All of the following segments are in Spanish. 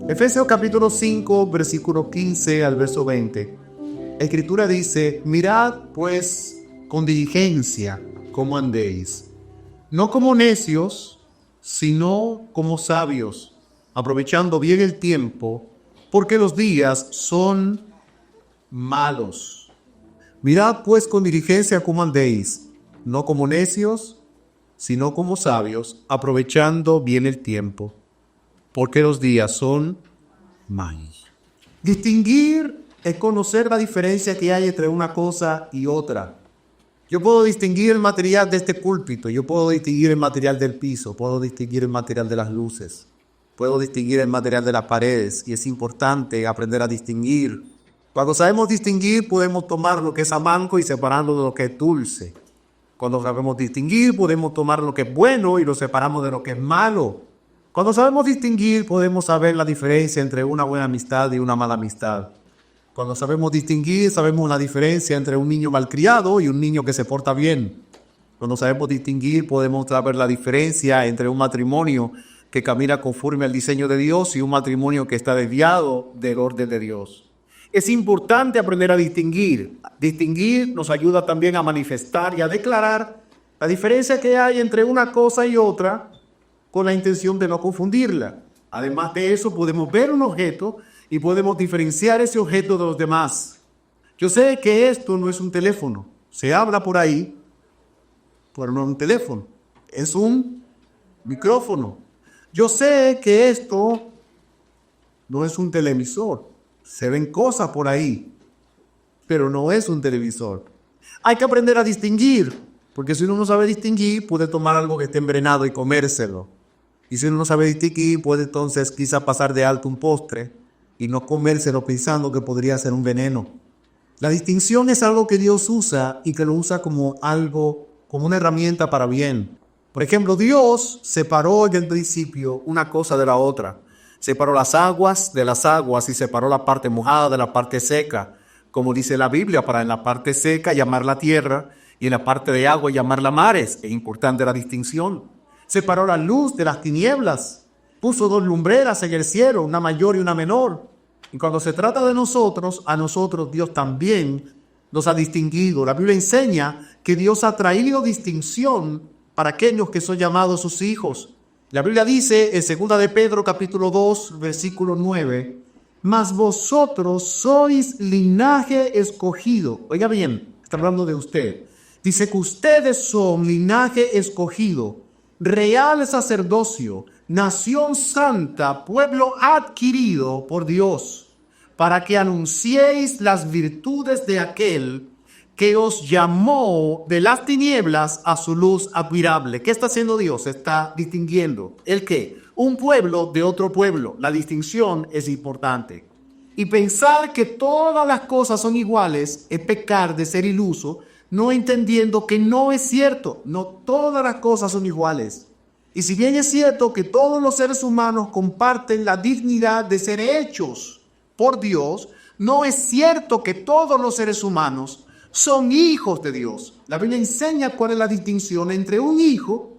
Efesios capítulo 5, versículo 15 al verso 20. La Escritura dice: mirad pues con diligencia cómo andéis, no como necios, sino como sabios, aprovechando bien el tiempo, porque los días son malos. Mirad pues con diligencia cómo andéis, no como necios, sino como sabios, aprovechando bien el tiempo, porque los días son malos. Distinguir es conocer la diferencia que hay entre una cosa y otra. Yo puedo distinguir el material de este púlpito, yo puedo distinguir el material del piso, puedo distinguir el material de las luces, puedo distinguir el material de las paredes, y es importante aprender a distinguir. Cuando sabemos distinguir, podemos tomar lo que es amargo y separarlo de lo que es dulce. Cuando sabemos distinguir, podemos tomar lo que es bueno y lo separamos de lo que es malo. Cuando sabemos distinguir, podemos saber la diferencia entre una buena amistad y una mala amistad. Cuando sabemos distinguir, sabemos la diferencia entre un niño malcriado y un niño que se porta bien. Cuando sabemos distinguir, podemos saber la diferencia entre un matrimonio que camina conforme al diseño de Dios y un matrimonio que está desviado del orden de Dios. Es importante aprender a distinguir. Distinguir nos ayuda también a manifestar y a declarar la diferencia que hay entre una cosa y otra, con la intención de no confundirla. Además de eso, podemos ver un objeto y podemos diferenciar ese objeto de los demás. Yo sé que esto no es un teléfono. Se habla por ahí, pero no es un teléfono. Es un micrófono. Yo sé que esto no es un televisor. Se ven cosas por ahí, pero no es un televisor. Hay que aprender a distinguir, porque si uno no sabe distinguir, puede tomar algo que esté envenenado y comérselo. Y si uno no sabe distinguir, puede entonces quizá pasar de alto un postre y no comérselo pensando que podría ser un veneno. La distinción es algo que Dios usa y que lo usa como algo, como una herramienta para bien. Por ejemplo, Dios separó en el principio una cosa de la otra. Separó las aguas de las aguas y separó la parte mojada de la parte seca, como dice la Biblia, para en la parte seca llamarla tierra y en la parte de agua llamarla mares. Es importante la distinción. Separó la luz de las tinieblas, puso dos lumbreras en el cielo, una mayor y una menor. Y cuando se trata de nosotros, a nosotros Dios también nos ha distinguido. La Biblia enseña que Dios ha traído distinción para aquellos que son llamados sus hijos. La Biblia dice en 2 de Pedro capítulo 2, versículo 9, mas vosotros sois linaje escogido. Oiga bien, está hablando de usted. Dice que ustedes son linaje escogido, real sacerdocio, nación santa, pueblo adquirido por Dios, para que anunciéis las virtudes de aquel que os llamó de las tinieblas a su luz admirable. ¿Qué está haciendo Dios? Está distinguiendo. ¿El qué? Un pueblo de otro pueblo. La distinción es importante. Y pensar que todas las cosas son iguales es pecar de ser iluso, no entendiendo que no es cierto. No todas las cosas son iguales. Y si bien es cierto que todos los seres humanos comparten la dignidad de ser hechos por Dios, no es cierto que todos los seres humanos son hijos de Dios. La Biblia enseña cuál es la distinción entre un hijo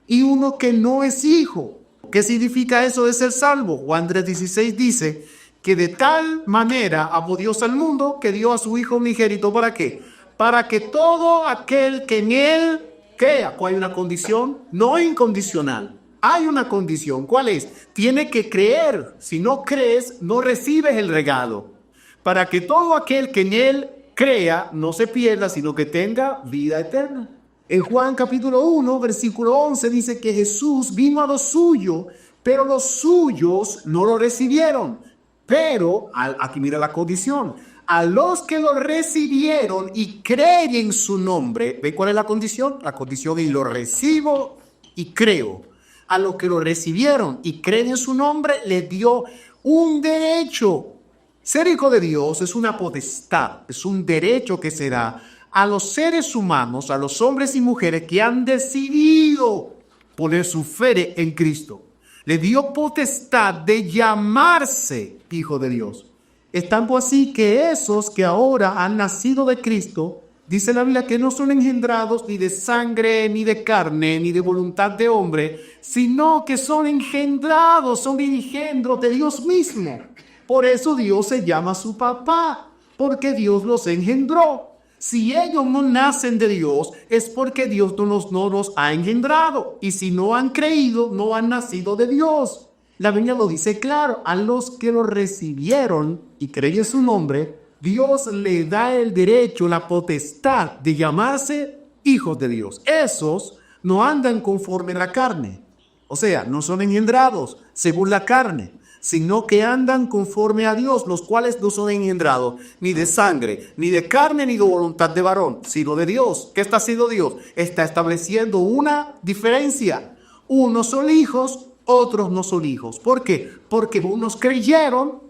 y uno que no es hijo. ¿Qué significa eso de ser salvo? Juan 3:16 dice que de tal manera amó Dios al mundo que dio a su Hijo unigénito. ¿Para qué? Para que todo aquel que en él crea. ¿Cuál hay una condición? No incondicional. Hay una condición. ¿Cuál es? Tiene que creer. Si no crees, no recibes el regalo. Para que todo aquel que en él crea, no se pierda, sino que tenga vida eterna. En Juan capítulo 1, versículo 11 dice que Jesús vino a lo suyo, pero los suyos no lo recibieron. Pero, aquí mira la condición, a los que lo recibieron y creen en su nombre, ¿ve cuál es la condición? La condición es: lo recibo y creo. A los que lo recibieron y creen en su nombre, les dio un derecho. Ser hijo de Dios es una potestad, es un derecho que se da a los seres humanos, a los hombres y mujeres que han decidido poner su fe en Cristo. Le dio potestad de llamarse hijo de Dios. Es tanto así que esos que ahora han nacido de Cristo Dice la Biblia que no son engendrados ni de sangre, ni de carne, ni de voluntad de hombre, sino que son engendrados, son engendros de Dios mismo. Por eso Dios se llama su papá, porque Dios los engendró. Si ellos no nacen de Dios, es porque Dios no los ha engendrado. Y si no han creído, no han nacido de Dios. La Biblia lo dice claro, a los que lo recibieron y creen en su nombre, Dios le da el derecho, la potestad de llamarse hijos de Dios. Esos no andan conforme a la carne. O sea, no son engendrados según la carne, sino que andan conforme a Dios, los cuales no son engendrados ni de sangre, ni de carne, ni de voluntad de varón, sino de Dios. ¿Qué está haciendo Dios? Está estableciendo una diferencia. Unos son hijos, otros no son hijos. ¿Por qué? Porque unos creyeron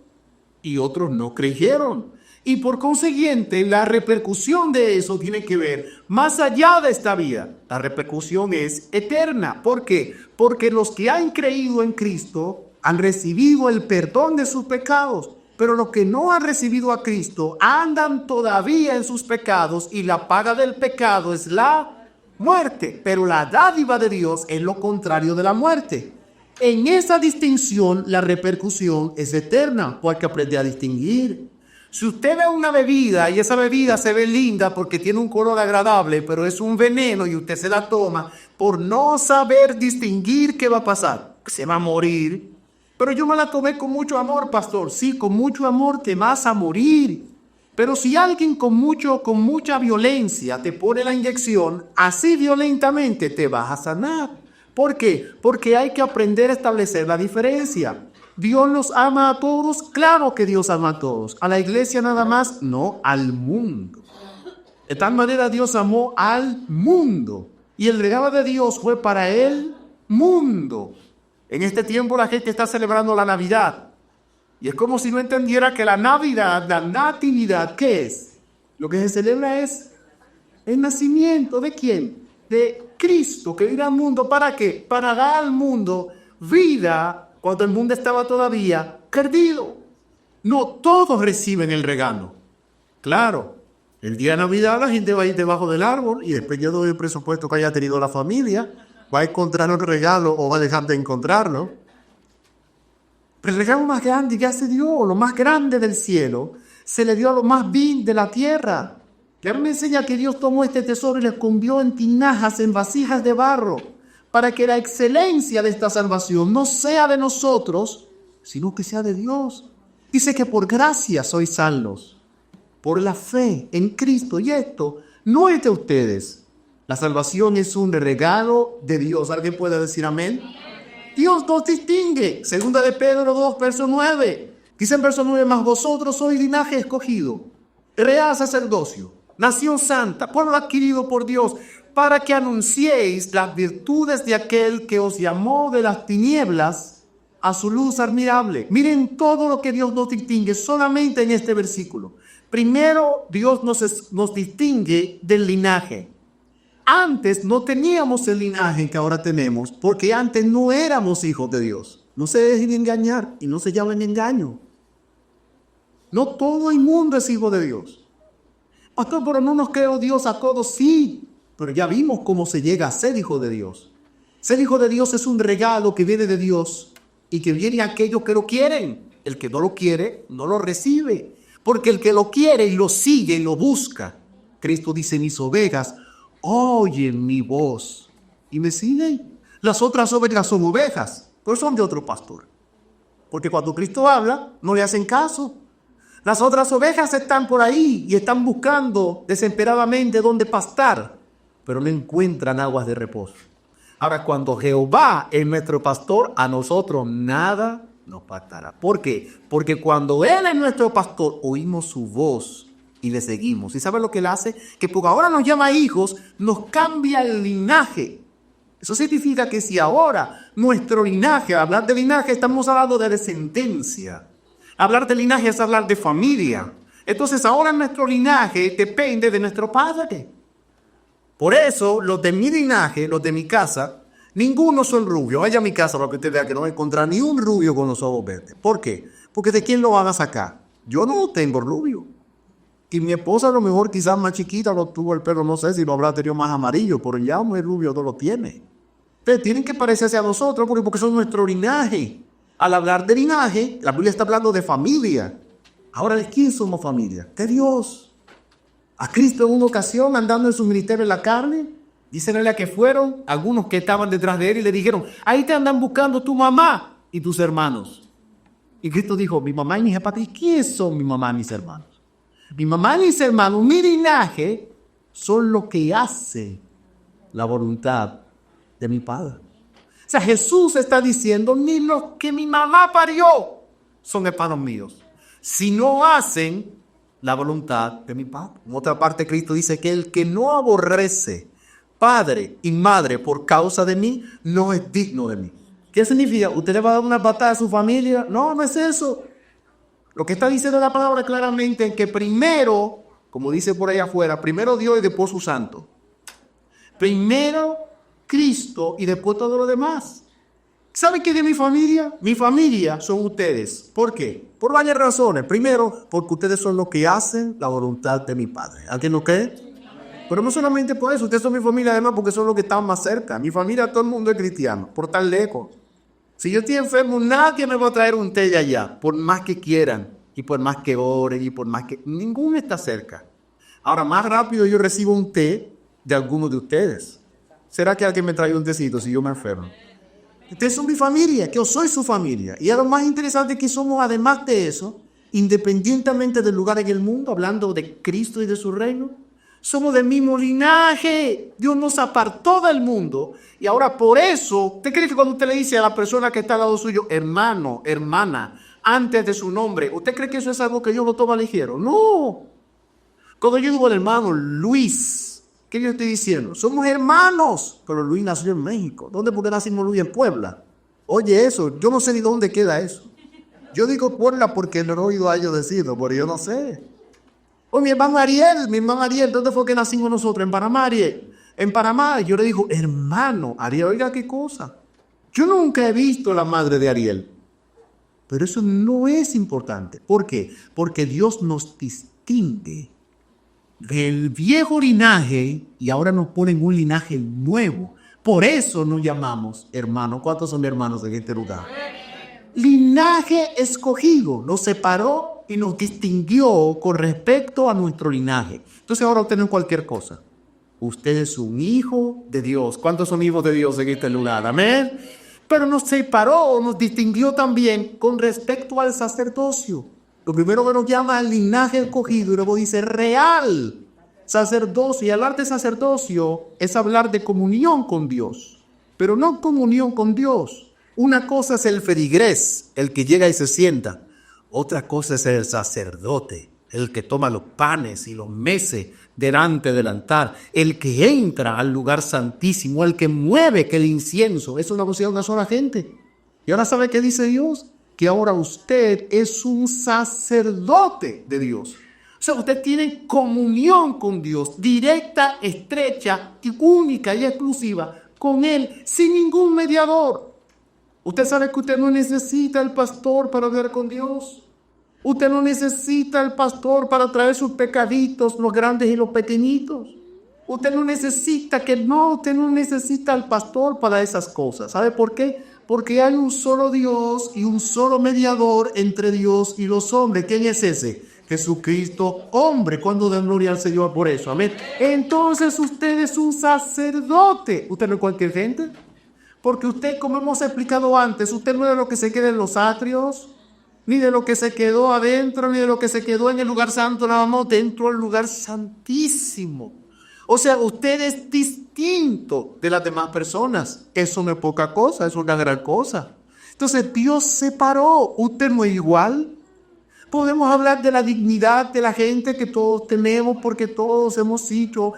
y otros no creyeron. Y por consiguiente, la repercusión de eso tiene que ver más allá de esta vida. La repercusión es eterna. ¿Por qué? Porque los que han creído en Cristo han recibido el perdón de sus pecados. Pero los que no han recibido a Cristo andan todavía en sus pecados y la paga del pecado es la muerte. Pero la dádiva de Dios es lo contrario de la muerte. En esa distinción, la repercusión es eterna, porque aprende a distinguir. Si usted ve una bebida y esa bebida se ve linda porque tiene un color agradable, pero es un veneno y usted se la toma por no saber distinguir qué va a pasar, se va a morir. Pero yo me la tomé con mucho amor, pastor. Sí, con mucho amor te vas a morir. Pero si alguien con mucha violencia te pone la inyección, así violentamente te vas a sanar. ¿Por qué? Porque hay que aprender a establecer la diferencia. ¿Dios los ama a todos? Claro que Dios ama a todos. ¿A la iglesia nada más? No, al mundo. De tal manera Dios amó al mundo. Y el regalo de Dios fue para el mundo. En este tiempo la gente está celebrando la Navidad. Y es como si no entendiera que la Navidad, la natividad, ¿qué es? Lo que se celebra es el nacimiento ¿de quién? De Cristo, que vino al mundo. ¿Para qué? Para dar al mundo vida cuando el mundo estaba todavía perdido. No todos reciben el regalo. Claro, el día de Navidad la gente va a ir debajo del árbol y dependiendo del presupuesto que haya tenido la familia, va a encontrar un regalo o va a dejar de encontrarlo. Pero el regalo más grande que hace Dios, lo más grande del cielo, se le dio a lo más vil de la tierra. Que me enseña que Dios tomó este tesoro y le convirtió en tinajas, en vasijas de barro, para que la excelencia de esta salvación no sea de nosotros, sino que sea de Dios. Dice que por gracia sois salvos, por la fe en Cristo. Y esto no es de ustedes. La salvación es un regalo de Dios. ¿Alguien puede decir amén? Dios nos distingue. Segunda de Pedro 2, verso 9. Dice en verso 9, mas vosotros sois linaje escogido, real sacerdocio, nación santa, pueblo adquirido por Dios, para que anunciéis las virtudes de aquel que os llamó de las tinieblas a su luz admirable. Miren todo lo que Dios nos distingue solamente en este versículo. Primero, Dios nos distingue del linaje. Antes no teníamos el linaje que ahora tenemos, porque antes no éramos hijos de Dios. No se dejen engañar y no se llamen engaño. No todo el mundo es hijo de Dios. Pastor, pero no nos creó Dios a todos, sí. Pero ya vimos cómo se llega a ser hijo de Dios. Ser hijo de Dios es un regalo que viene de Dios y que viene a aquellos que lo quieren. El que no lo quiere, no lo recibe. Porque el que lo quiere y lo sigue y lo busca. Cristo dice, mis ovejas oyen mi voz y me siguen. Las otras ovejas son ovejas, pero son de otro pastor. Porque cuando Cristo habla, no le hacen caso. Las otras ovejas están por ahí y están buscando desesperadamente dónde pastar, pero no encuentran aguas de reposo. Ahora, cuando Jehová es nuestro pastor, a nosotros nada nos faltará. ¿Por qué? Porque cuando Él es nuestro pastor, oímos su voz y le seguimos. ¿Y sabe lo que Él hace? Que porque ahora nos llama hijos, nos cambia el linaje. Eso significa que si ahora nuestro linaje, hablar de linaje, estamos hablando de descendencia. Hablar de linaje es hablar de familia. Entonces ahora nuestro linaje depende de nuestro padre. Por eso, los de mi linaje, los de mi casa, ninguno son rubios. Vaya a mi casa para que usted vea que no va a encontrar ni un rubio con los ojos verdes. ¿Por qué? Porque ¿de quién lo van a sacar? Yo no tengo rubio. Y mi esposa a lo mejor quizás más chiquita lo tuvo el pelo, no sé si lo habrá tenido más amarillo, pero ya muy rubio no lo tiene. Ustedes tienen que parecerse a nosotros porque son nuestro linaje. Al hablar de linaje, la Biblia está hablando de familia. Ahora, ¿de quién somos familia? De Dios. A Cristo en una ocasión, andando en su ministerio en la carne, dice la Biblia que fueron algunos que estaban detrás de él y le dijeron, ahí te andan buscando tu mamá y tus hermanos. Y Cristo dijo, mi mamá y mis hermanos. ¿Y quiénes son mi mamá y mis hermanos? Mi mamá y mis hermanos, mi linaje, son los que hacen la voluntad de mi Padre. O sea, Jesús está diciendo, ni los que mi mamá parió son hermanos míos, si no hacen la voluntad de mi Padre. En otra parte, Cristo dice que el que no aborrece padre y madre por causa de mí, no es digno de mí. ¿Qué significa? ¿Usted le va a dar una patada a su familia? No, no es eso. Lo que está diciendo la palabra claramente es que primero, como dice por ahí afuera, primero Dios y después su santo. Primero Cristo y después todo lo demás. ¿Saben qué es de mi familia? Mi familia son ustedes. ¿Por qué? Por varias razones. Primero, porque ustedes son los que hacen la voluntad de mi Padre. ¿Alguien lo cree? Pero no solamente por eso, ustedes son mi familia además porque son los que están más cerca. Mi familia, todo el mundo es cristiano, por tan lejos. Si yo estoy enfermo, nadie me va a traer un té de allá, por más que quieran, y por más que oren, y por más que... Ninguno está cerca. Ahora, más rápido yo recibo un té de alguno de ustedes. ¿Será que alguien me trae un tecito si yo me enfermo? Ustedes son mi familia, que yo soy su familia. Y lo más interesante es que somos, además de eso, independientemente del lugar en el mundo, hablando de Cristo y de su reino, somos del mismo linaje. Dios nos apartó del mundo. Y ahora por eso, ¿usted cree que cuando usted le dice a la persona que está al lado suyo, hermano, hermana, antes de su nombre, ¿usted cree que eso es algo que Dios lo toma ligero? No. Cuando yo digo al hermano Luis, ¿qué yo estoy diciendo? Somos hermanos. Pero Luis nació en México. ¿Dónde? Porque nacimos Luis en Puebla. Oye eso, yo no sé ni dónde queda eso. Yo digo Puebla porque no he oído a ellos decirlo, pero yo no sé. O mi hermano Ariel, ¿dónde fue que nacimos nosotros? En Panamá, Ariel. En Panamá, yo le digo, hermano, Ariel, oiga qué cosa. Yo nunca he visto la madre de Ariel. Pero eso no es importante. ¿Por qué? Porque Dios nos distingue del viejo linaje y ahora nos pone en un linaje nuevo. Por eso nos llamamos hermanos. ¿Cuántos son hermanos en este lugar? Linaje escogido, nos separó y nos distinguió con respecto a nuestro linaje. Entonces ahora usted no es cualquier cosa. Usted es un hijo de Dios. ¿Cuántos son hijos de Dios en este lugar? Amén. Pero nos separó, nos distinguió también con respecto al sacerdocio. Lo primero que nos llama el linaje escogido y luego dice real sacerdocio. Y hablar de sacerdocio es hablar de comunión con Dios, pero no comunión con Dios. Una cosa es el feligrés, el que llega y se sienta. Otra cosa es el sacerdote, el que toma los panes y los mece delante del altar, el que entra al lugar santísimo, el que mueve que el incienso. Eso lo considera una sola gente. Y ahora ¿sabe qué dice Dios? Que ahora usted es un sacerdote de Dios. O sea, usted tiene comunión con Dios, directa, estrecha, única y exclusiva con Él, sin ningún mediador. Usted sabe que usted no necesita el pastor para hablar con Dios. Usted no necesita el pastor para traer sus pecaditos, los grandes y los pequeñitos. Usted no necesita el pastor para esas cosas. ¿Sabe por qué? Porque hay un solo Dios y un solo mediador entre Dios y los hombres. ¿Quién es ese? Jesucristo, hombre. Cuando den gloria al Señor por eso. Amén. Entonces usted es un sacerdote. Usted no es cualquier gente. Porque usted, como hemos explicado antes, usted no es de lo que se queda en los atrios, ni de lo que se quedó adentro, ni de lo que se quedó en el lugar santo, nada más dentro del lugar santísimo. O sea, usted es distinto de las demás personas. Eso no es poca cosa, es una gran cosa. Entonces Dios separó. Usted no es igual. Podemos hablar de la dignidad de la gente que todos tenemos, porque todos hemos sido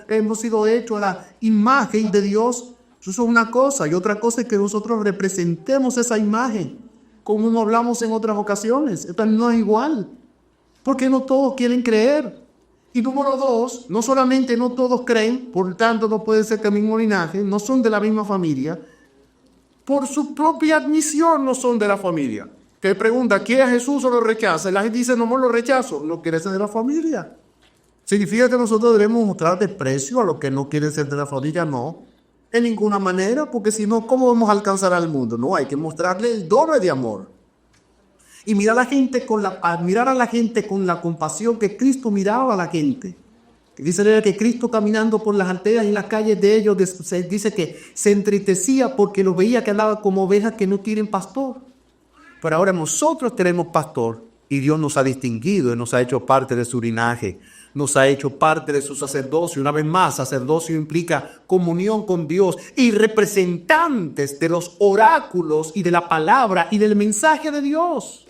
hechos a la imagen de Dios. Eso es una cosa, y otra cosa es que nosotros representemos esa imagen, como no hablamos en otras ocasiones. Esto no es igual, porque no todos quieren creer. Y número dos, no solamente no todos creen, por tanto no puede ser que el mismo linaje, no son de la misma familia, por su propia admisión no son de la familia. Que pregunta, ¿quiere a Jesús o lo rechaza? Y la gente dice, no lo rechazo, no quiere ser de la familia. ¿Significa que nosotros debemos mostrar desprecio a los que no quieren ser de la familia? No, en ninguna manera, porque si no, ¿cómo vamos a alcanzar al mundo? No, hay que mostrarle el doble de amor. Y mirar mirar a la gente con la compasión que Cristo miraba a la gente. Dice que Cristo caminando por las aldeas y las calles de ellos, dice que se entristecía porque los veía que andaban como ovejas que no tienen pastor. Pero ahora nosotros tenemos pastor y Dios nos ha distinguido y nos ha hecho parte de su linaje. Nos ha hecho parte de su sacerdocio. Una vez más, sacerdocio implica comunión con Dios y representantes de los oráculos y de la palabra y del mensaje de Dios.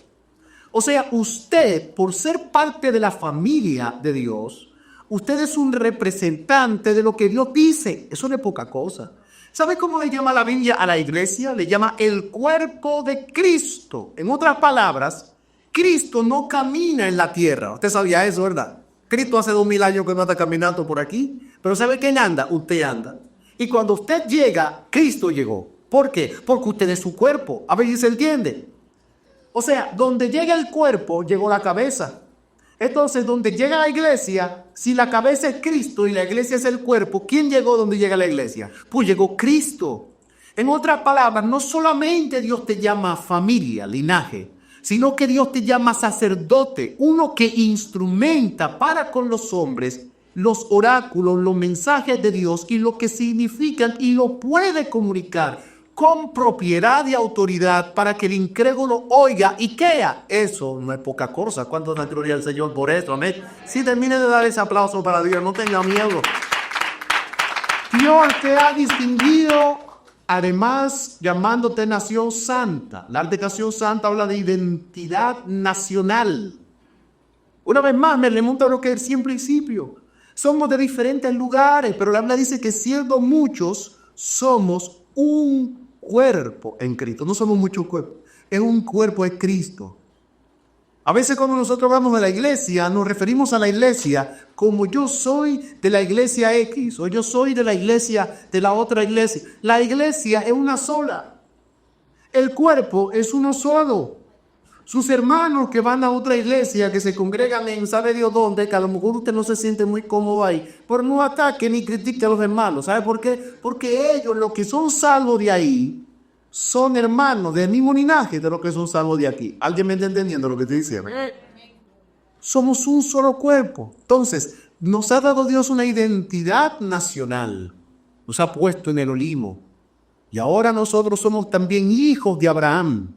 O sea, usted, por ser parte de la familia de Dios, usted es un representante de lo que Dios dice. Eso no es poca cosa. ¿Sabe cómo le llama la Biblia a la iglesia? Le llama el cuerpo de Cristo. En otras palabras, Cristo no camina en la tierra. Usted sabía eso, ¿verdad? Cristo hace 2000 años que no está caminando por aquí. Pero ¿sabe quién anda? Usted anda. Y cuando usted llega, Cristo llegó. ¿Por qué? Porque usted es su cuerpo. A ver si se entiende. O sea, donde llega el cuerpo, llegó la cabeza. Entonces, donde llega la iglesia, si la cabeza es Cristo y la iglesia es el cuerpo, ¿quién llegó donde llega la iglesia? Pues llegó Cristo. En otras palabras, no solamente Dios te llama familia, linaje, sino que Dios te llama sacerdote, uno que instrumenta para con los hombres los oráculos, los mensajes de Dios y lo que significan y lo puede comunicar con propiedad y autoridad para que el incrédulo oiga y crea. Eso no es poca cosa. ¿Cuánto da gloria al Señor por eso? Amén. Sí, termine de dar ese aplauso para Dios. No tenga miedo. Dios te ha distinguido, además llamándote nación santa. La nación santa habla de identidad nacional. Una vez más, me remonta a lo que decía en principio. Somos de diferentes lugares, pero la Biblia dice que siendo muchos, somos un cuerpo en Cristo. No somos muchos cuerpos, es un cuerpo de Cristo. A veces cuando nosotros vamos a la iglesia, nos referimos a la iglesia como yo soy de la iglesia X o yo soy de la iglesia de la otra iglesia. La iglesia es una sola. El cuerpo es uno solo. Sus hermanos que van a otra iglesia, que se congregan en sabe Dios dónde, que a lo mejor usted no se siente muy cómodo ahí, pero no ataque ni critique a los hermanos. ¿Sabe por qué? Porque ellos, los que son salvos de ahí, son hermanos del mismo linaje de los que son salvos de aquí. ¿Alguien me está entendiendo lo que estoy diciendo? Somos un solo cuerpo. Entonces, nos ha dado Dios una identidad nacional. Nos ha puesto en el olimo. Y ahora nosotros somos también hijos de Abraham.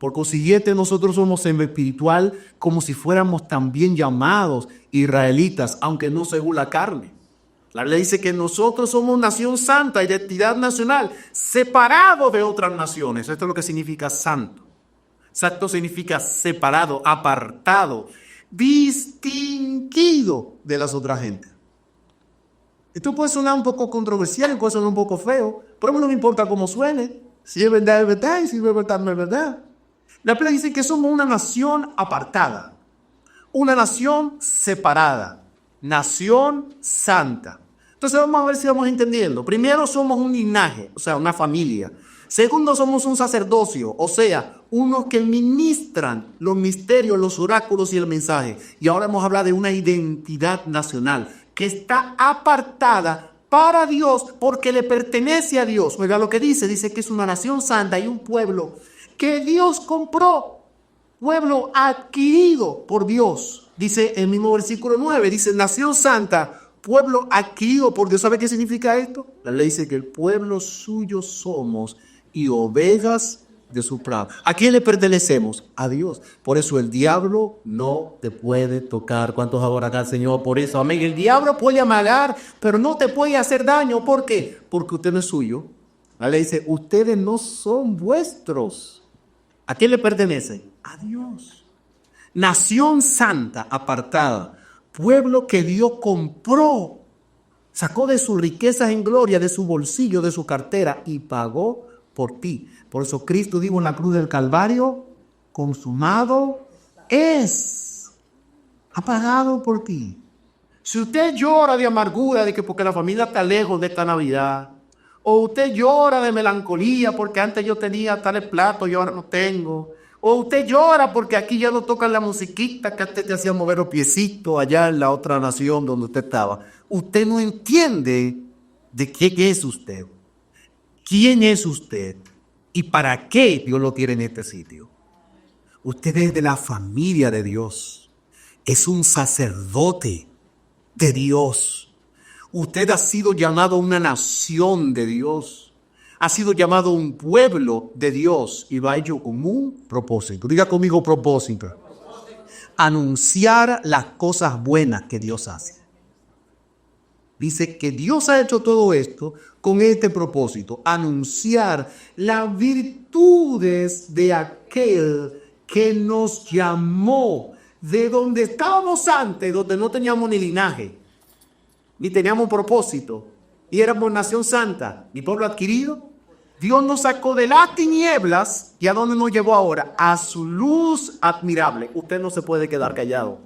Por consiguiente, nosotros somos en espiritual como si fuéramos también llamados israelitas, aunque no según la carne. La Biblia dice que nosotros somos nación santa, identidad nacional, separados de otras naciones. Esto es lo que significa santo. Santo significa separado, apartado, distinguido de las otras gentes. Esto puede sonar un poco controversial, puede sonar un poco feo, pero no me importa cómo suene. Si es verdad, y si es verdad, no es verdad. La Biblia dice que somos una nación apartada, una nación separada, nación santa. Entonces vamos a ver si vamos entendiendo. Primero, somos un linaje, o sea, una familia. Segundo, somos un sacerdocio, o sea, unos que ministran los misterios, los oráculos y el mensaje. Y ahora vamos a hablar de una identidad nacional que está apartada para Dios porque le pertenece a Dios. Oiga lo que dice que es una nación santa y un pueblo que Dios compró, pueblo adquirido por Dios. Dice el mismo versículo 9, dice nación santa, pueblo adquirido por Dios. ¿Sabe qué significa esto? La ley dice que el pueblo suyo somos y ovejas de su prado. ¿A quién le pertenecemos? A Dios. Por eso el diablo no te puede tocar. ¿Cuántos ahora acá, Señor? Por eso, amén. El diablo puede amagar, pero no te puede hacer daño. ¿Por qué? Porque usted no es suyo. La ley dice, ustedes no son vuestros. ¿A quién le pertenecen? A Dios. Nación santa, apartada. Pueblo que Dios compró. Sacó de sus riquezas en gloria, de su bolsillo, de su cartera y pagó por ti. Por eso Cristo dijo en la cruz del Calvario, consumado es. Ha pagado por ti. Si usted llora de amargura, de que porque la familia está lejos de esta Navidad, o usted llora de melancolía porque antes yo tenía tales platos y ahora no tengo, O usted llora porque aquí ya no tocan la musiquita que antes te hacía mover los piecitos allá en la otra nación donde usted estaba. Usted no entiende de qué es usted, quién es usted y para qué Dios lo tiene en este sitio. Usted es de la familia de Dios. Es un sacerdote de Dios. Usted ha sido llamado una nación de Dios. Ha sido llamado un pueblo de Dios y va hecho con un propósito. Diga conmigo propósito. Anunciar las cosas buenas que Dios hace. Dice que Dios ha hecho todo esto con este propósito. Anunciar las virtudes de aquel que nos llamó de donde estábamos antes, donde no teníamos ni linaje, ni teníamos propósito, y éramos nación santa, ni pueblo adquirido. Dios nos sacó de las tinieblas y ¿a dónde nos llevó ahora? A su luz admirable. Usted no se puede quedar callado,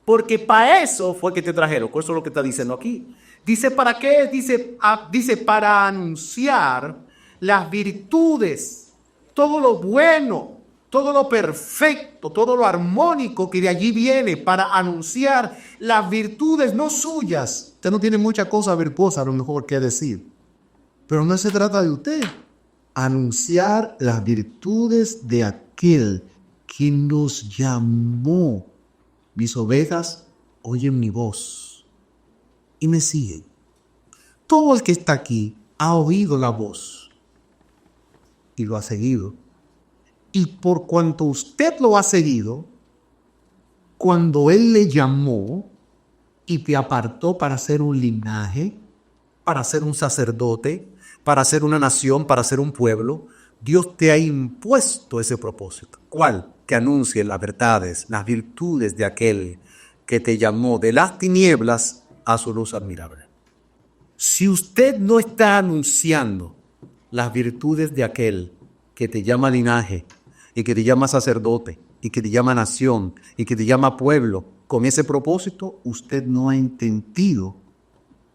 porque para eso fue que te trajeron. Eso es lo que está diciendo aquí. Dice, ¿para qué? Dice para anunciar las virtudes, todo lo bueno, todo lo perfecto, todo lo armónico que de allí viene, para anunciar las virtudes no suyas. Usted no tiene mucha cosa virtuosa a lo mejor que decir, pero no se trata de usted. Anunciar las virtudes de aquel que nos llamó. Mis ovejas oyen mi voz y me siguen. Todo el que está aquí ha oído la voz y lo ha seguido. Y por cuanto usted lo ha seguido, cuando Él le llamó y te apartó para ser un linaje, para ser un sacerdote, para ser una nación, para ser un pueblo, Dios te ha impuesto ese propósito. ¿Cuál? Que anuncie las verdades, las virtudes de aquel que te llamó de las tinieblas a su luz admirable. Si usted no está anunciando las virtudes de aquel que te llama linaje, y que te llama sacerdote, y que te llama nación, y que te llama pueblo, con ese propósito, usted no ha entendido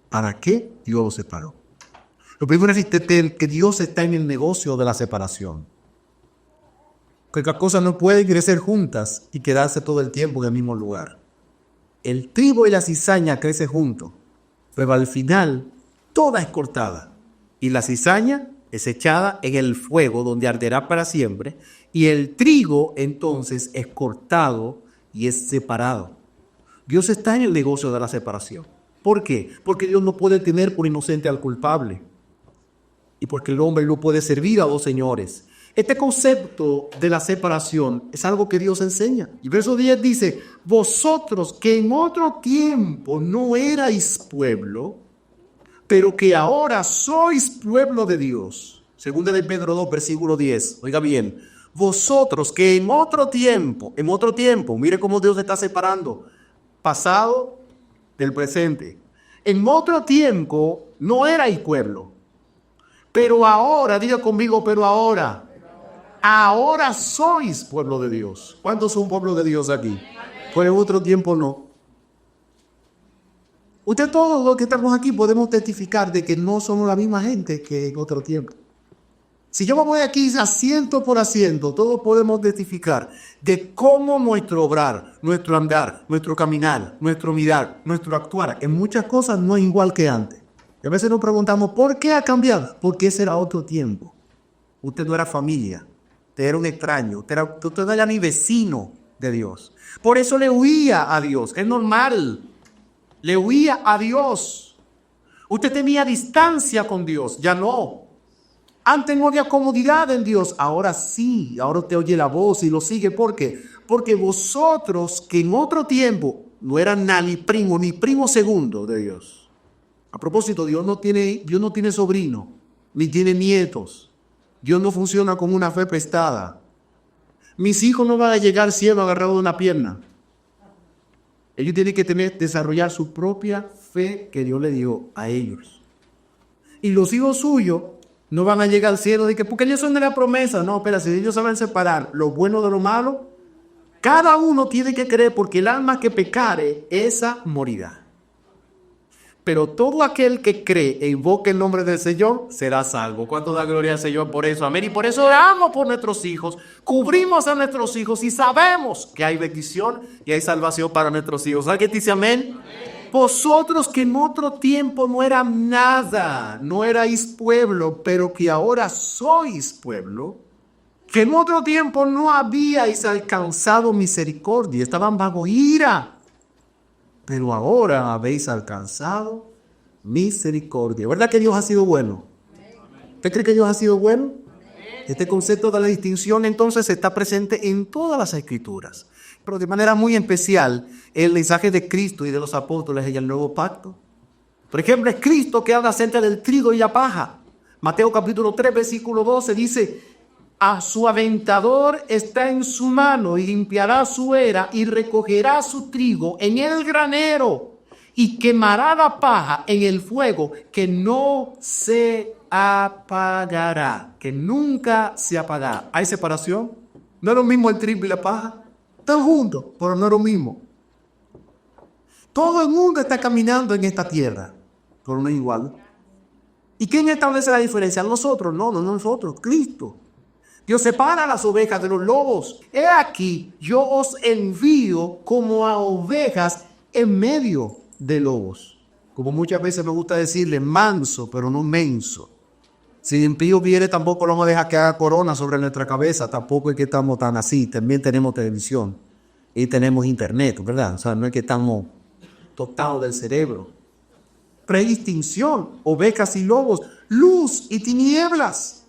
para qué Dios lo separó. Lo primero es que Dios está en el negocio de la separación. Que las cosas no pueden crecer juntas y quedarse todo el tiempo en el mismo lugar. El trigo y la cizaña crecen juntos, pero al final toda es cortada y la cizaña es echada en el fuego donde arderá para siempre, y el trigo entonces es cortado y es separado. Dios está en el negocio de la separación. ¿Por qué? Porque Dios no puede tener por inocente al culpable, y porque el hombre no puede servir a dos señores. Este concepto de la separación es algo que Dios enseña. Y verso 10 dice, vosotros que en otro tiempo no erais pueblo, pero que ahora sois pueblo de Dios. Segunda de Pedro 2, versículo 10. Oiga bien, vosotros que en otro tiempo, mire cómo Dios está separando pasado del presente. En otro tiempo no erais pueblo, pero ahora, diga conmigo, pero ahora sois pueblo de Dios. ¿Cuántos son pueblo de Dios aquí? Pues en otro tiempo no. Usted, todos los que estamos aquí, podemos testificar de que no somos la misma gente que en otro tiempo. Si yo me voy aquí asiento por asiento, todos podemos testificar de cómo nuestro obrar, nuestro andar, nuestro caminar, nuestro mirar, nuestro actuar, en muchas cosas no es igual que antes. Y a veces nos preguntamos, ¿por qué ha cambiado? Porque ese era otro tiempo. Usted no era familia, usted era un extraño, usted no era ni vecino de Dios. Por eso le huía a Dios, es normal. Le huía a Dios. Usted tenía distancia con Dios, ya no. Antes no había comodidad en Dios, ahora sí. Ahora usted oye la voz y lo sigue. ¿Por qué? Porque vosotros que en otro tiempo no eran ni primo segundo de Dios. A propósito, Dios no tiene sobrino, ni tiene nietos. Dios no funciona como una fe prestada. Mis hijos no van a llegar ciegos agarrados de una pierna. Ellos tienen que desarrollar su propia fe que Dios le dio a ellos. Y los hijos suyos no van a llegar al cielo de que porque ellos son de la promesa. No, espera, si ellos saben separar lo bueno de lo malo, cada uno tiene que creer, porque el alma que pecare, esa morirá. Pero todo aquel que cree e invoque el nombre del Señor será salvo. ¿Cuánto da gloria al Señor por eso? Amén. Y por eso oramos por nuestros hijos, cubrimos a nuestros hijos y sabemos que hay bendición y hay salvación para nuestros hijos. ¿Alguien dice amén? Vosotros que en otro tiempo no eran nada, no erais pueblo, pero que ahora sois pueblo, que en otro tiempo no habíais alcanzado misericordia, estaban bajo ira, pero ahora habéis alcanzado misericordia. ¿Verdad que Dios ha sido bueno? ¿Usted cree que Dios ha sido bueno? Este concepto de la distinción entonces está presente en todas las Escrituras, pero de manera muy especial el mensaje de Cristo y de los apóstoles en el Nuevo Pacto. Por ejemplo, es Cristo que habla acerca del trigo y la paja. Mateo capítulo 3, versículo 12 dice: a su aventador está en su mano y limpiará su era y recogerá su trigo en el granero y quemará la paja en el fuego que no se apagará, que nunca se apagará. ¿Hay separación? ¿No es lo mismo el trigo y la paja? Están juntos, pero no es lo mismo. Todo el mundo está caminando en esta tierra, pero no es igual. ¿Y quién establece la diferencia? Nosotros, no nosotros, Cristo. Dios separa las ovejas de los lobos. He aquí, yo os envío como a ovejas en medio de lobos. Como muchas veces me gusta decirle, manso, pero no menso. Si el impío viene, tampoco lo vamos a dejar que haga corona sobre nuestra cabeza. Tampoco es que estamos tan así. También tenemos televisión y tenemos internet, ¿verdad? O sea, no es que estamos tocados del cerebro. Predistinción, ovejas y lobos, luz y tinieblas.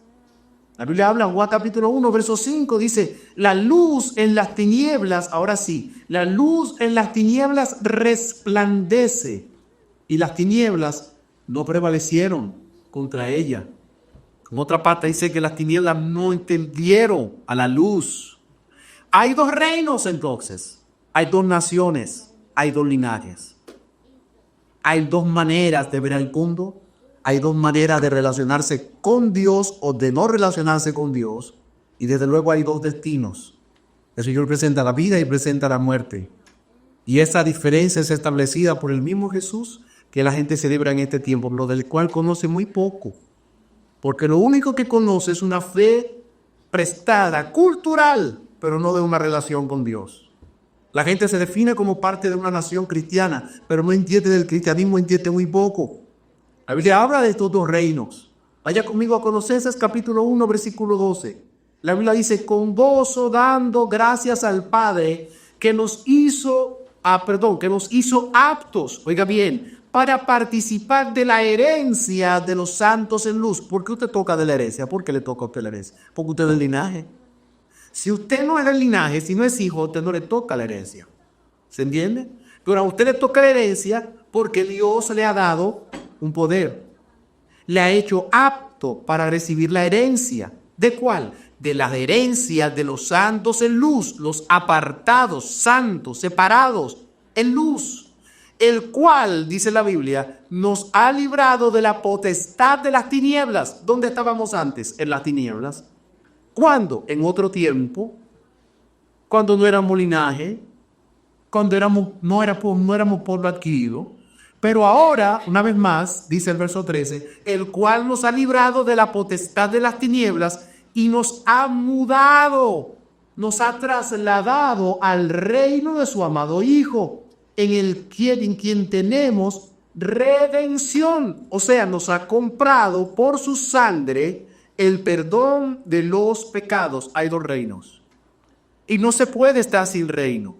La Biblia habla en Juan capítulo 1, verso 5, dice, la luz en las tinieblas, ahora sí, la luz en las tinieblas resplandece y las tinieblas no prevalecieron contra ella. En otra parte dice que las tinieblas no entendieron a la luz. Hay dos reinos entonces, hay dos naciones, hay dos linajes. Hay dos maneras de ver al mundo. Hay dos maneras de relacionarse con Dios o de no relacionarse con Dios. Y desde luego hay dos destinos. El Señor presenta la vida y presenta la muerte. Y esa diferencia es establecida por el mismo Jesús que la gente celebra en este tiempo, lo del cual conoce muy poco. Porque lo único que conoce es una fe prestada, cultural, pero no de una relación con Dios. La gente se define como parte de una nación cristiana, pero no entiende del cristianismo, entiende muy poco. La Biblia habla de estos dos reinos. Vaya conmigo a Colosenses capítulo 1, versículo 12. La Biblia dice, con gozo dando gracias al Padre que nos hizo aptos, oiga bien, para participar de la herencia de los santos en luz. ¿Por qué usted toca de la herencia? ¿Por qué le toca a usted la herencia? Porque usted es del linaje. Si usted no es del linaje, si no es hijo, a usted no le toca la herencia. ¿Se entiende? Pero a usted le toca la herencia porque Dios le ha dado un poder. Le ha hecho apto para recibir la herencia. ¿De cuál? De la herencia de los santos en luz, los apartados, santos, separados en luz, el cual, dice la Biblia, nos ha librado de la potestad de las tinieblas. ¿Dónde estábamos antes? En las tinieblas. ¿Cuándo? En otro tiempo, cuando no éramos linaje, cuando no éramos pueblo adquirido. Pero ahora, una vez más, dice el verso 13, el cual nos ha librado de la potestad de las tinieblas y nos ha mudado, nos ha trasladado al reino de su amado Hijo, en quien tenemos redención. O sea, nos ha comprado por su sangre el perdón de los pecados. Hay dos reinos. Y no se puede estar sin reino.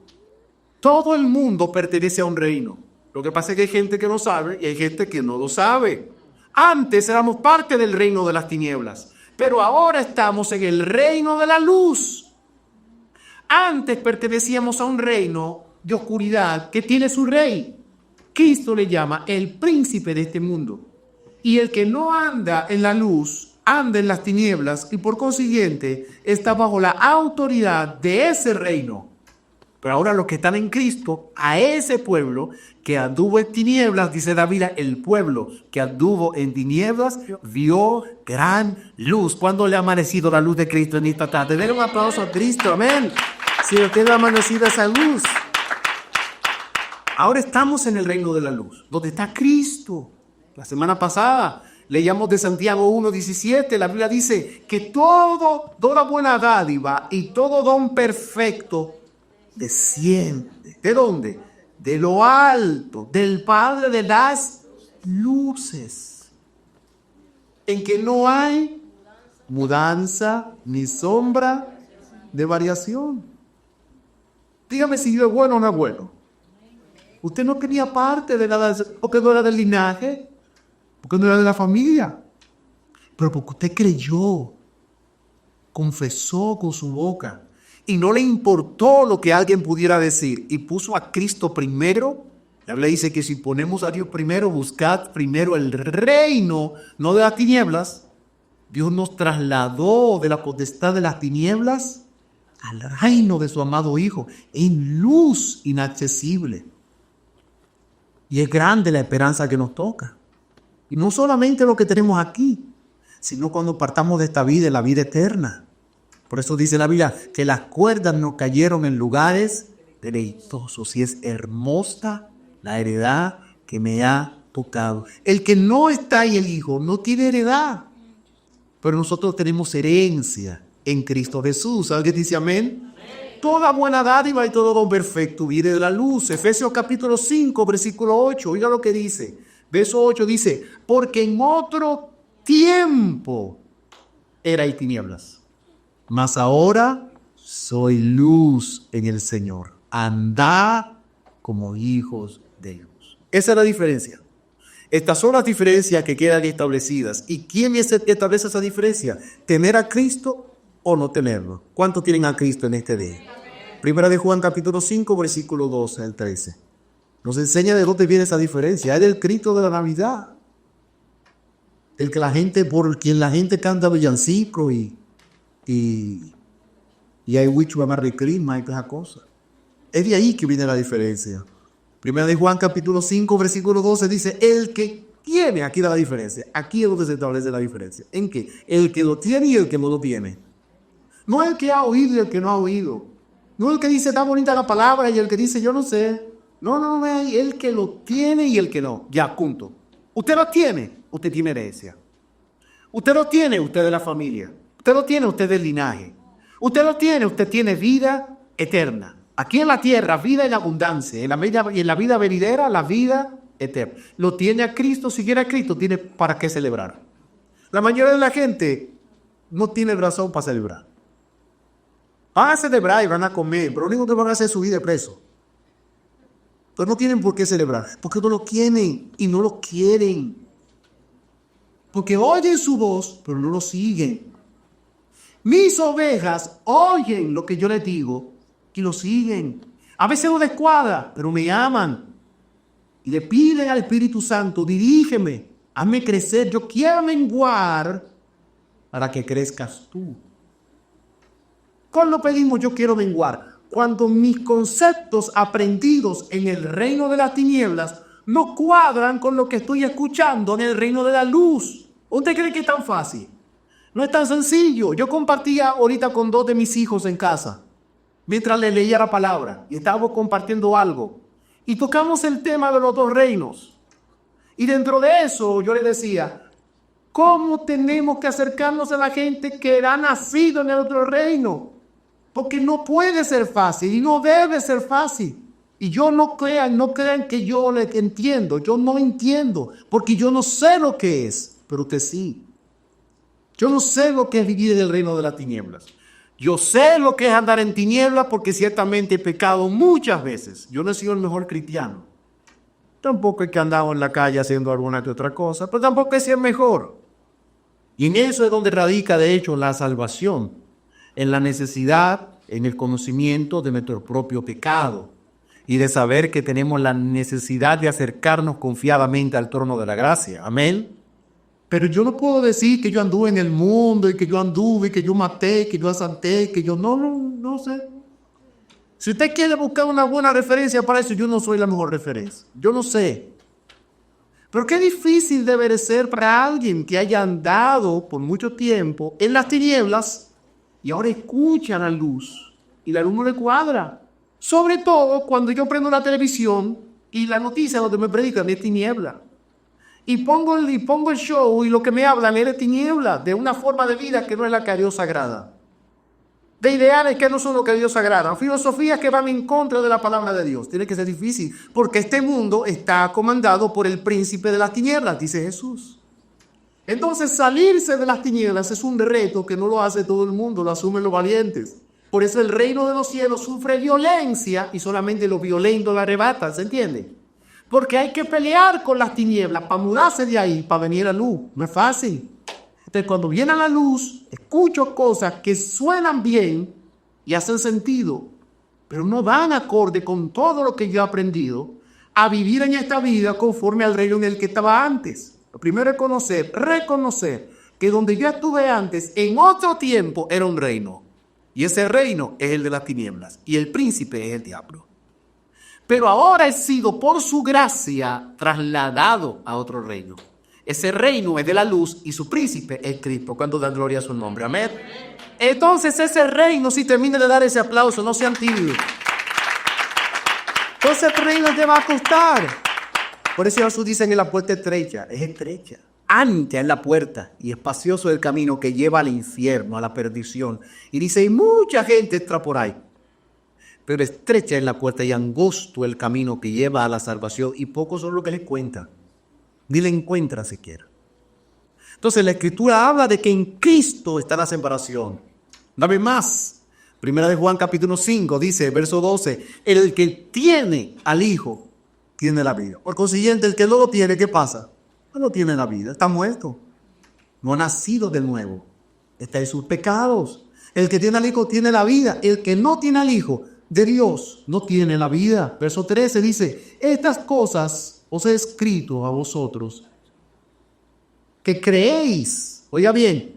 Todo el mundo pertenece a un reino. Lo que pasa es que hay gente que lo sabe y hay gente que no lo sabe. Antes éramos parte del reino de las tinieblas, pero ahora estamos en el reino de la luz. Antes pertenecíamos a un reino de oscuridad que tiene su rey. Cristo le llama el príncipe de este mundo. Y el que no anda en la luz, anda en las tinieblas y por consiguiente está bajo la autoridad de ese reino. Pero ahora los que están en Cristo, a ese pueblo que anduvo en tinieblas, dice David, el pueblo que anduvo en tinieblas vio gran luz. ¿Cuándo le ha amanecido la luz de Cristo en esta tarde? Denle un aplauso a Cristo, amén. Si usted le ha amanecido esa luz. Ahora estamos en el reino de la luz, donde está Cristo. La semana pasada leíamos de Santiago 1:17, la Biblia dice que toda buena dádiva y todo don perfecto desciende. ¿De dónde? De lo alto, del Padre de las luces, en que no hay mudanza ni sombra de variación. Dígame si Dios es bueno o no es bueno. Usted no tenía parte de nada, porque no era del linaje, porque no era de la familia, pero porque usted creyó, confesó con su boca y no le importó lo que alguien pudiera decir y puso a Cristo primero. La Biblia dice que si ponemos a Dios primero, buscad primero el reino, no de las tinieblas. Dios nos trasladó de la potestad de las tinieblas al reino de su amado Hijo, en luz inaccesible. Y es grande la esperanza que nos toca. Y no solamente lo que tenemos aquí, sino cuando partamos de esta vida, la vida eterna. Por eso dice la Biblia que las cuerdas nos cayeron en lugares deleitosos. Y es hermosa la heredad que me ha tocado. El que no está en el Hijo no tiene heredad. Pero nosotros tenemos herencia en Cristo Jesús. ¿Alguien dice amén? Toda buena dádiva y todo don perfecto viene de la luz. Efesios capítulo 5, versículo 8. Oiga lo que dice. Verso 8 dice, porque en otro tiempo erais tinieblas, mas ahora soy luz en el Señor. Andad como hijos de Dios. Esa es la diferencia. Estas son las diferencias que quedan establecidas. ¿Y quién establece esa diferencia? ¿Tener a Cristo o no tenerlo? ¿Cuántos tienen a Cristo en este día? Primera de Juan capítulo 5, versículo 12 al 13. Nos enseña de dónde viene esa diferencia. Es del Cristo de la Navidad. El que por quien la gente canta villancico y I wish you a Merry Christmas y todas esas cosas. Es de ahí que viene la diferencia. Primera de Juan capítulo 5, versículo 12 dice, el que tiene, aquí da la diferencia. Aquí es donde se establece la diferencia. ¿En qué? El que lo tiene y el que no lo tiene. No el que ha oído y el que no ha oído. No el que dice, está bonita la palabra y el que dice, yo no sé. No, el que lo tiene y el que no. Ya, punto. Usted lo tiene, usted tiene herencia. Usted lo tiene, usted es de la familia. Usted lo tiene, usted es del linaje. Usted lo tiene, usted tiene vida eterna. Aquí en la tierra, vida en abundancia. En la vida venidera, la vida eterna. Lo tiene a Cristo, si quiere a Cristo, tiene para qué celebrar. La mayoría de la gente no tiene razón para celebrar. Van a celebrar y van a comer, pero lo único que van a hacer es subir de preso. Pero no tienen por qué celebrar, porque no lo quieren y no lo quieren. Porque oyen su voz, pero no lo siguen. Mis ovejas oyen lo que yo les digo y lo siguen. A veces lo descuadra, pero me aman. Y le piden al Espíritu Santo, dirígeme, hazme crecer. Yo quiero menguar para que crezcas tú. Cuando pedimos yo quiero menguar, cuando mis conceptos aprendidos en el reino de las tinieblas no cuadran con lo que estoy escuchando en el reino de la luz. ¿Usted cree que es tan fácil? No es tan sencillo. Yo compartía ahorita con 2 de mis hijos en casa, mientras les leía la palabra, y estábamos compartiendo algo. Y tocamos el tema de los 2 reinos. Y dentro de eso yo les decía, ¿cómo tenemos que acercarnos a la gente que ha nacido en el otro reino? Porque no puede ser fácil y no debe ser fácil. Y yo no crean que yo le entiendo. Yo no entiendo, porque yo no sé lo que es, pero usted sí. Yo no sé lo que es vivir en el reino de las tinieblas. Yo sé lo que es andar en tinieblas porque ciertamente he pecado muchas veces. Yo no he sido el mejor cristiano. Tampoco es que andaba en la calle haciendo alguna que otra cosa, pero tampoco es el mejor. Y en eso es donde radica, de hecho, la salvación. En la necesidad, en el conocimiento de nuestro propio pecado y de saber que tenemos la necesidad de acercarnos confiadamente al trono de la gracia. Amén. Pero yo no puedo decir que yo anduve en el mundo y que yo anduve, que yo maté, que yo asalté, que yo no sé. Si usted quiere buscar una buena referencia para eso, yo no soy la mejor referencia. Yo no sé. Pero qué difícil debe de ser para alguien que haya andado por mucho tiempo en las tinieblas y ahora escucha la luz y la luz no le cuadra. Sobre todo cuando yo prendo la televisión y la noticia donde me predican es tiniebla. Y pongo el show y lo que me hablan es de tiniebla, de una forma de vida que no es la que a Dios agrada. De ideales que no son lo que a Dios agrada. Filosofías que van en contra de la palabra de Dios. Tiene que ser difícil, porque este mundo está comandado por el príncipe de las tinieblas, dice Jesús. Entonces salirse de las tinieblas es un reto que no lo hace todo el mundo, lo asumen los valientes. Por eso el reino de los cielos sufre violencia y solamente los violentos la arrebatan, ¿se entiende? Porque hay que pelear con las tinieblas para mudarse de ahí, para venir a la luz. No es fácil. Entonces cuando viene a la luz, escucho cosas que suenan bien y hacen sentido, pero no van acorde con todo lo que yo he aprendido a vivir en esta vida conforme al reino en el que estaba antes. Lo primero es reconocer que donde yo estuve antes, en otro tiempo, era un reino. Y ese reino es el de las tinieblas. Y el príncipe es el diablo. Pero ahora he sido, por su gracia, trasladado a otro reino. Ese reino es de la luz y su príncipe es Cristo. Cuando da gloria a su nombre. Amén. Entonces ese reino, si termina de dar ese aplauso, no sean tímidos. Entonces el reino te va a costar. Por eso Jesús dice en la puerta estrecha, es estrecha. Ancha es la puerta y espacioso el camino que lleva al infierno, a la perdición. Y dice, y mucha gente entra por ahí. Pero estrecha es la puerta y angosto el camino que lleva a la salvación. Y pocos son los que le cuentan. Ni le encuentran siquiera. Entonces la Escritura habla de que en Cristo está la separación. Una vez más, Primera de Juan capítulo 5 dice, verso 12, el que tiene al Hijo tiene la vida. Por consiguiente, el que no lo tiene, ¿qué pasa? No tiene la vida, está muerto. No ha nacido de nuevo. Está en sus pecados. El que tiene al Hijo tiene la vida. El que no tiene al Hijo de Dios no tiene la vida. Verso 13 dice, estas cosas os he escrito a vosotros que creéis, oiga bien,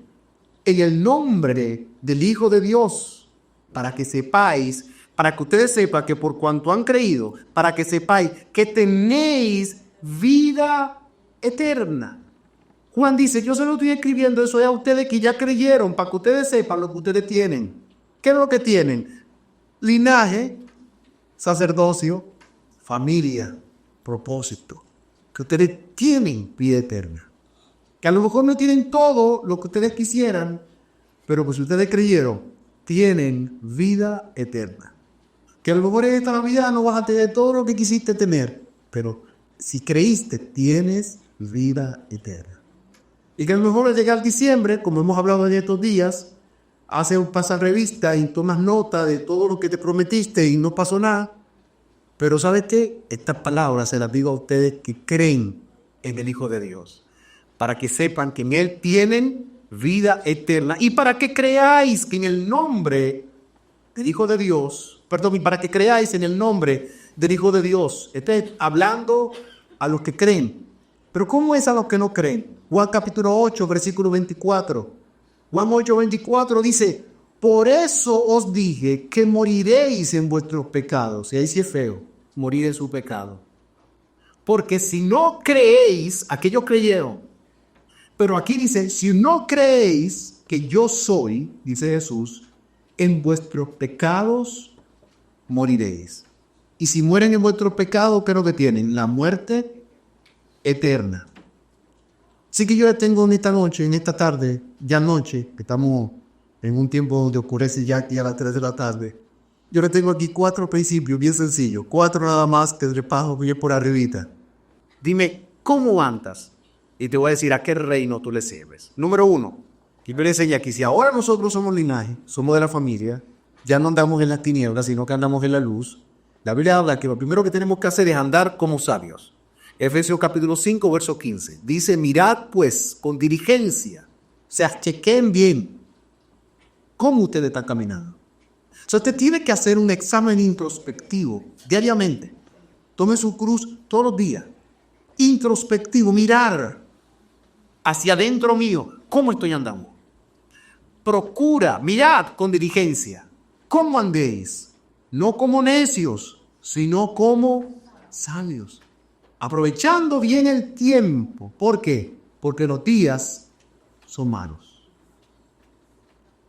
en el nombre del Hijo de Dios, para que sepáis, para que ustedes sepan que por cuanto han creído, para que sepáis que tenéis vida eterna. Juan dice, yo se lo estoy escribiendo eso a ustedes que ya creyeron, para que ustedes sepan lo que ustedes tienen. ¿Qué es lo que tienen? Linaje, sacerdocio, familia, propósito. Que ustedes tienen vida eterna. Que a lo mejor no tienen todo lo que ustedes quisieran, pero pues si ustedes creyeron, tienen vida eterna. Que a lo mejor en esta Navidad no vas a tener todo lo que quisiste tener, pero si creíste, tienes vida eterna. Y que a lo mejor al llegar diciembre, como hemos hablado en estos días, haces un pasarrevista y tomas nota de todo lo que te prometiste y no pasó nada. Pero ¿sabes qué? Estas palabras se las digo a ustedes que creen en el Hijo de Dios, para que sepan que en Él tienen vida eterna y para que creáis que en el nombre del Hijo de Dios, para que creáis en el nombre del Hijo de Dios. Esté hablando a los que creen. Pero ¿cómo es a los que no creen? Juan capítulo 8, versículo 24. Juan 8, 24 dice, por eso os dije que moriréis en vuestros pecados. Y ahí sí es feo, morir en su pecado. Porque si no creéis, aquellos creyeron. Pero aquí dice, si no creéis que yo soy, dice Jesús, en vuestros pecados moriréis. Y si mueren en vuestros pecados, ¿qué es lo que tienen? La muerte eterna. Así que yo le tengo en esta noche, en esta tarde, ya noche, que estamos en un tiempo donde oscurece ya aquí a las 3 de la tarde. Yo le tengo aquí 4 principios bien sencillos, 4 nada más que repaso bien por arribita. Dime, ¿cómo andas? Y te voy a decir a qué reino tú le sirves. Número 1, que yo le enseñé aquí, si ahora nosotros somos linaje, somos de la familia, ya no andamos en las tinieblas, sino que andamos en la luz. La Biblia habla que lo primero que tenemos que hacer es andar como sabios. Efesios capítulo 5, verso 15. Dice, mirad pues con diligencia, o sea, chequen bien cómo ustedes están caminando. O sea, usted tiene que hacer un examen introspectivo diariamente. Tome su cruz todos los días. Introspectivo, mirar hacia adentro mío, ¿cómo estoy andando? Procura, mirad con diligencia, ¿cómo andéis? No como necios, sino como sabios. Aprovechando bien el tiempo. ¿Por qué? Porque los días son malos.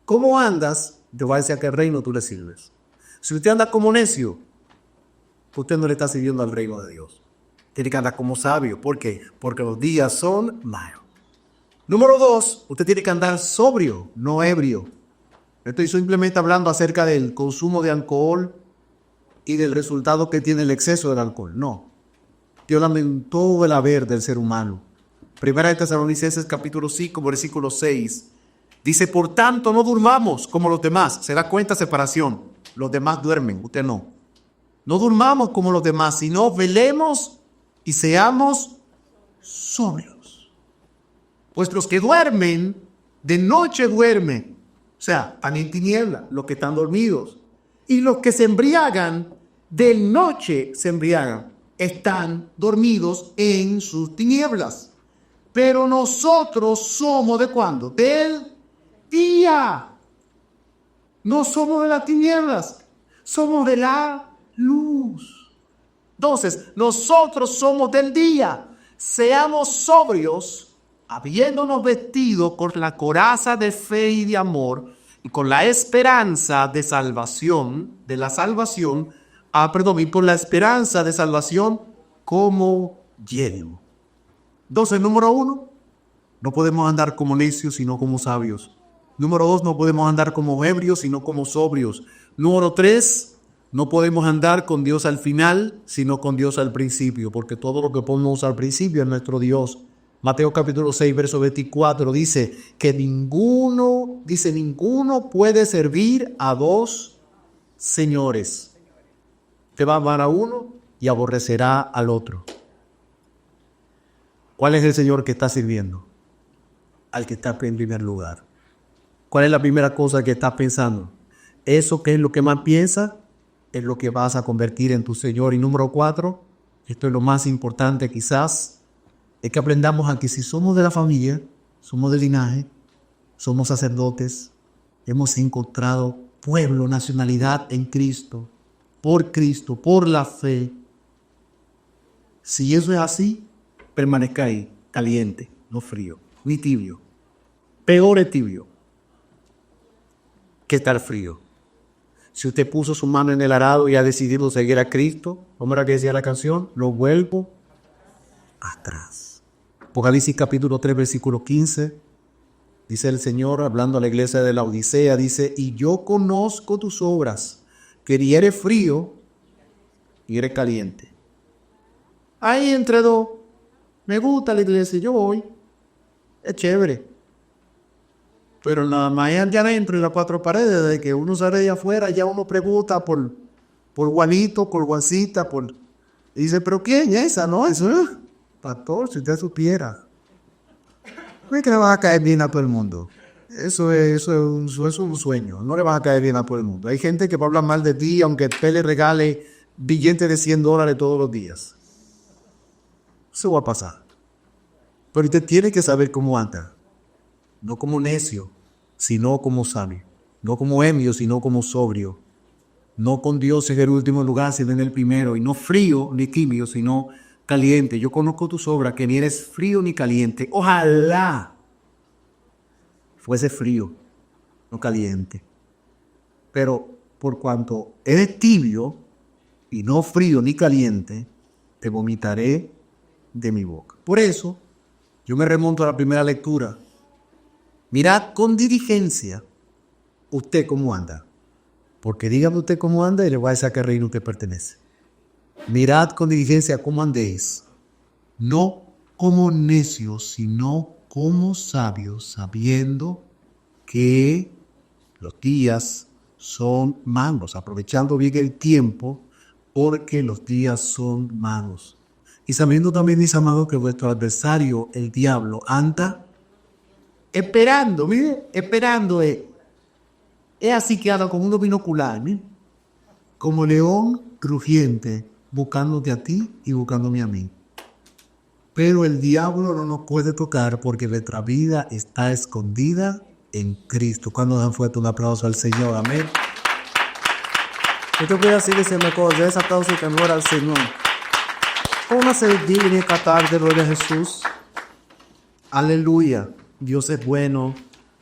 ¿Cómo andas? Te voy a decir a qué reino tú le sirves. Si usted anda como necio, usted no le está sirviendo al reino de Dios. Tiene que andar como sabio. ¿Por qué? Porque los días son malos. Número 2, usted tiene que andar sobrio, no ebrio. No estoy simplemente hablando acerca del consumo de alcohol y del resultado que tiene el exceso del alcohol. No. Estoy hablando en todo el haber del ser humano. Primera de Tesalonicenses capítulo 5, versículo 6. Dice, por tanto, no durmamos como los demás. Se da cuenta separación. Los demás duermen, usted no. No durmamos como los demás, sino velemos y seamos sobrios. Pues los que duermen, de noche duermen. O sea, están en tiniebla, los que están dormidos. Y los que se embriagan, de noche se embriagan. Están dormidos en sus tinieblas. Pero nosotros somos ¿de cuándo? Del día. No somos de las tinieblas, somos de la luz. Entonces, nosotros somos del día. Seamos sobrios, habiéndonos vestido con la coraza de fe y de amor, y con la esperanza de salvación, y por la esperanza de salvación como yelmo. Entonces, número 1, no podemos andar como necios, sino como sabios. Número 2, no podemos andar como ebrios, sino como sobrios. Número 3, no podemos andar con Dios al final, sino con Dios al principio, porque todo lo que ponemos al principio es nuestro Dios. Mateo capítulo 6, verso 24 dice que ninguno puede servir a dos señores. Te va a amar a uno y aborrecerá al otro. ¿Cuál es el Señor que está sirviendo? Al que está en primer lugar. ¿Cuál es la primera cosa que estás pensando? Eso que es lo que más piensas, es lo que vas a convertir en tu Señor. Y número 4, esto es lo más importante quizás, es que aprendamos a que si somos de la familia, somos del linaje, somos sacerdotes, hemos encontrado pueblo, nacionalidad en Cristo, por la fe. Si eso es así, permanezca ahí, caliente, no frío, ni tibio. Peor es tibio que estar frío. Si usted puso su mano en el arado y ha decidido seguir a Cristo, ¿cómo era que decía la canción? Lo vuelvo atrás. Apocalipsis capítulo 3, versículo 15. Dice el Señor, hablando a la iglesia de la Odisea, dice, y yo conozco tus obras, que ni eres frío, ni eres caliente. Ahí entre dos. Me gusta la iglesia, yo voy. Es chévere. Pero nada más allá adentro, en las cuatro paredes, de que uno sale de afuera, ya uno pregunta por Juanito, por Juancita, y dice, ¿pero quién es esa? No, eso es pastor, si usted supiera. No es que le vas a caer bien a todo el mundo. Eso es un sueño. No le vas a caer bien a todo el mundo. Hay gente que va a hablar mal de ti, aunque usted le regale billetes de $100 todos los días. Eso va a pasar. Pero usted tiene que saber cómo anda. No como necio, sino como sabio. No como ebrio, sino como sobrio. No con Dios en el último lugar, sino en el primero. Y no frío ni tibio, sino caliente. Yo conozco tus obras, que ni eres frío ni caliente. Ojalá fuese frío, no caliente. Pero por cuanto eres tibio y no frío ni caliente, te vomitaré de mi boca. Por eso, yo me remonto a la primera lectura. Mirad con diligencia usted cómo anda. Porque dígame usted cómo anda y le voy a decir a qué reino usted pertenece. Mirad con diligencia cómo andéis. No como necios, sino como sabios, sabiendo que los días son malos. Aprovechando bien el tiempo, porque los días son malos. Y sabiendo también, mis amados, que vuestro adversario, el diablo, anda esperando, mire, esperando. Es así que anda con unos binoculares, mire, como león crujiente, buscándote a ti y buscándome a mí. Pero el diablo no nos puede tocar porque nuestra vida está escondida en Cristo. Cuando dan fuerte un aplauso al Señor, amén. Yo voy a decir que se me coge ese aplauso que no era al Señor. Póngase digno esta tarde, gloria a Jesús. Aleluya. Dios es bueno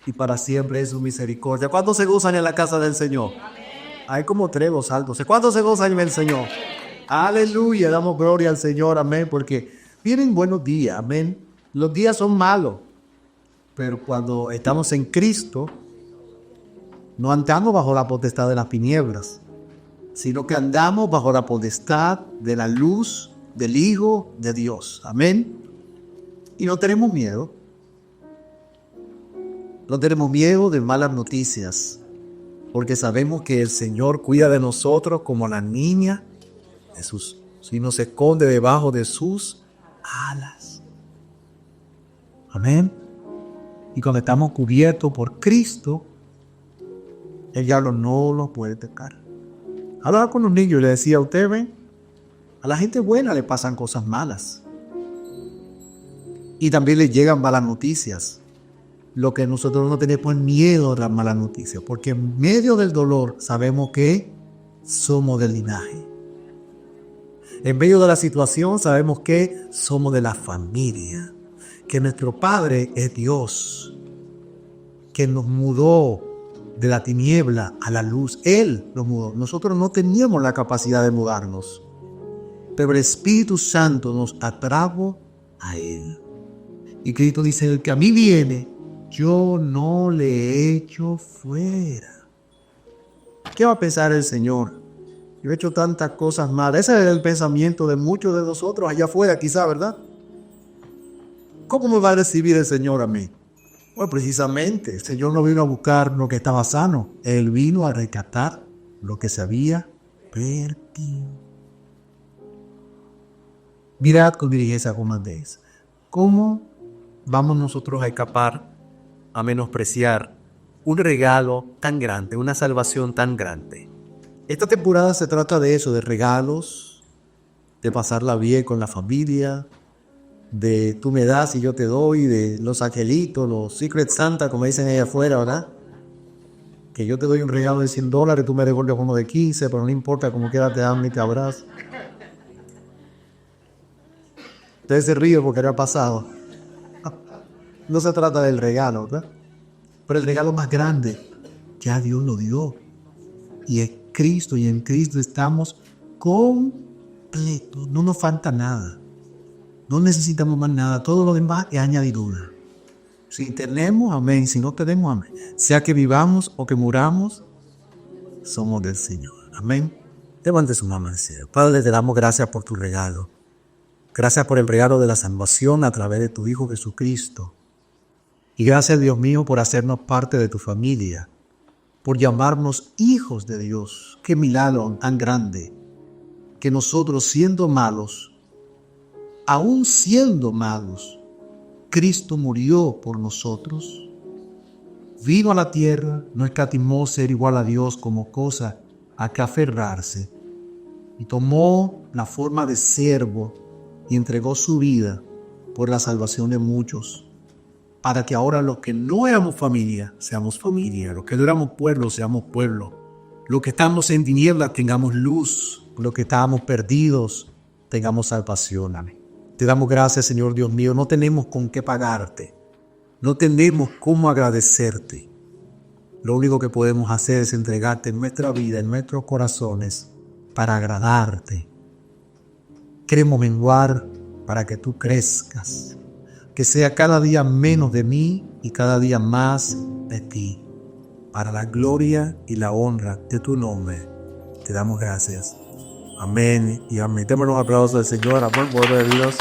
y para siempre es su misericordia. ¿Cuántos se gozan en la casa del Señor? Amén. Hay como 3 altos. ¿Cuántos se gozan en el Señor? Aleluya, damos gloria al Señor, amén, porque vienen buenos días, amén. Los días son malos, pero cuando estamos en Cristo, no andamos bajo la potestad de las tinieblas, sino que andamos bajo la potestad de la luz del Hijo de Dios, amén. Y no tenemos miedo. No tenemos miedo de malas noticias, porque sabemos que el Señor cuida de nosotros como la niña Jesús, si nos esconde debajo de sus alas. Amén. Y cuando estamos cubiertos por Cristo, el diablo no lo puede tocar. Hablaba con los niños y le decía: usted ven, a la gente buena le pasan cosas malas. Y también le llegan malas noticias. Lo que nosotros no tenemos es miedo a las malas noticias, porque en medio del dolor sabemos que somos del linaje. En medio de la situación sabemos que somos de la familia, que nuestro Padre es Dios, que nos mudó de la tiniebla a la luz. Él nos mudó. Nosotros no teníamos la capacidad de mudarnos, pero el Espíritu Santo nos atrajo a Él. Y Cristo dice: el que a mí viene, yo no le echo fuera. ¿Qué va a pensar el Señor? Yo he hecho tantas cosas malas. Ese es el pensamiento de muchos de nosotros allá afuera, quizá, ¿verdad? ¿Cómo me va a recibir el Señor a mí? Bueno, precisamente, el Señor no vino a buscar lo que estaba sano. Él vino a rescatar lo que se había perdido. Mirad con diligencia cómo andéis. ¿Cómo vamos nosotros a escapar, a menospreciar un regalo tan grande, una salvación tan grande? Esta temporada se trata de eso, de regalos, de pasarla bien con la familia, de tú me das y yo te doy, de los angelitos, los Secret Santa, como dicen allá afuera, ¿verdad? Que yo te doy un regalo de $100, tú me devuelves uno de 15, pero no importa, como quiera te dan y te abrazo. Ustedes se ríen porque era pasado. No se trata del regalo, ¿verdad? Pero el regalo más grande, ya Dios lo dio. Y es Cristo, y en Cristo estamos completos. No nos falta nada. No necesitamos más nada. Todo lo demás es añadidura. Si tenemos, amén. Si no tenemos, amén. Sea que vivamos o que muramos, somos del Señor. Amén. Levante su mano al cielo. Padre, te damos gracias por tu regalo. Gracias por el regalo de la salvación a través de tu Hijo Jesucristo. Y gracias, Dios mío, por hacernos parte de tu familia, por llamarnos hijos de Dios. Qué milagro tan grande, que nosotros siendo malos, aún siendo malos, Cristo murió por nosotros, vino a la tierra, no escatimó ser igual a Dios como cosa a que aferrarse, y tomó la forma de siervo y entregó su vida por la salvación de muchos, para que ahora los que no éramos familia, seamos familia, los que no éramos pueblo, seamos pueblo, los que estamos en tinieblas, tengamos luz, los que estábamos perdidos, tengamos salvación. Amén. Te damos gracias, Señor Dios mío. No tenemos con qué pagarte, no tenemos cómo agradecerte. Lo único que podemos hacer es entregarte nuestra vida, en nuestros corazones, para agradarte. Queremos menguar para que tú crezcas. Que sea cada día menos de mí y cada día más de ti. Para la gloria y la honra de tu nombre, te damos gracias. Amén y amén. Démonos un aplauso al Señor, amor, poder de Dios.